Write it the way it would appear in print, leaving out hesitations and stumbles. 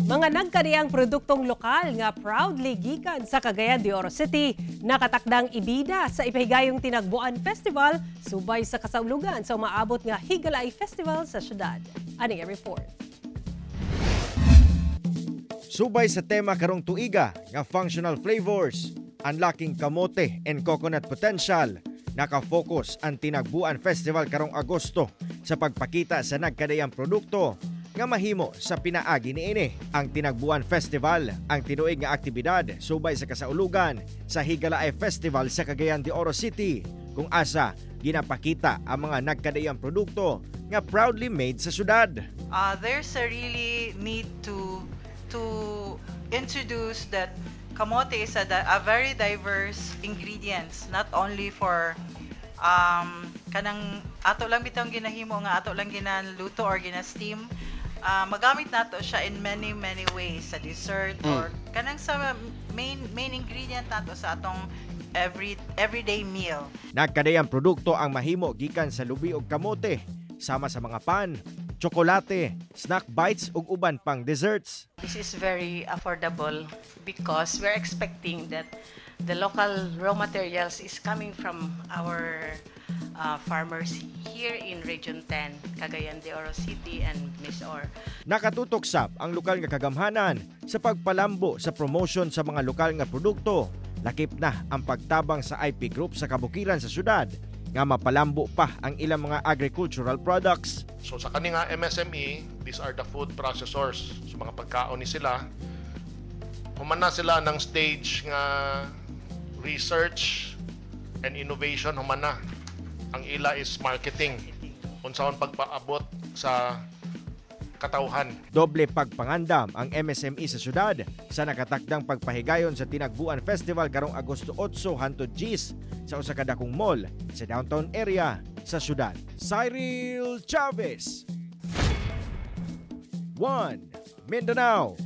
Mga nagkariang produktong lokal nga proudly gikan sa Cagayan de Oro City, nakatakdang ibida sa ipahigayong Tinagbuan Festival subay sa kasaulugan sa umaabot nga Higalay Festival sa syudad. Aning report. Subay sa tema karong tuiga nga functional flavors, unlocking kamote and coconut potential, nakafocus ang Tinagbuan Festival karong Agosto sa pagpakita sa nagkadayang produkto nga mahimo sa pinaagi niini. Ang Tinagbuan Festival ang tinuig nga aktibidad subay sa kasaulugan sa Higalay Festival sa Cagayan de Oro City, kung asa ginapakita ang mga nagkadayang produkto nga proudly made sa syudad. There's a really need to introduce that kamote is a very diverse ingredients, not only for kanang ato lang bitang ginahimo nga ato lang ginaluto or gina-steam. Magamit nato siya in many ways sa dessert or kanang sa main ingredient nato sa atong everyday meal. Nagkadayang produkto ang mahimo gikan sa lubi ug kamote, sama sa mga pan, tsokolate, snack bites ug uban pang desserts. This is very affordable because we're expecting that the local raw materials is coming from our farmers here in Region 10, Cagayan de Oro City and Misor. Nakatutok sab ang lokal nga kagamhanan sa pagpalambo sa promotion sa mga lokal nga produkto. Lakip na ang pagtabang sa IP Group sa kabukiran sa syudad nga mapalambo pa ang ilang mga agricultural products. So sa kani nga MSME, these are the food processors. So mga pagkaon ni sila, human na sila ng stage nga research and innovation, human na. Ang ila is marketing. Unsaon pagpaabot sa katawhan. Doble pagpangandam ang MSME sa syudad sa nakatakdang pagpahigayon sa Tinagbuan Festival karong Agosto 8 hangtod 10 sa usa ka dakong mall sa downtown area sa syudad. Cyril Chavez, 1 Mindanao.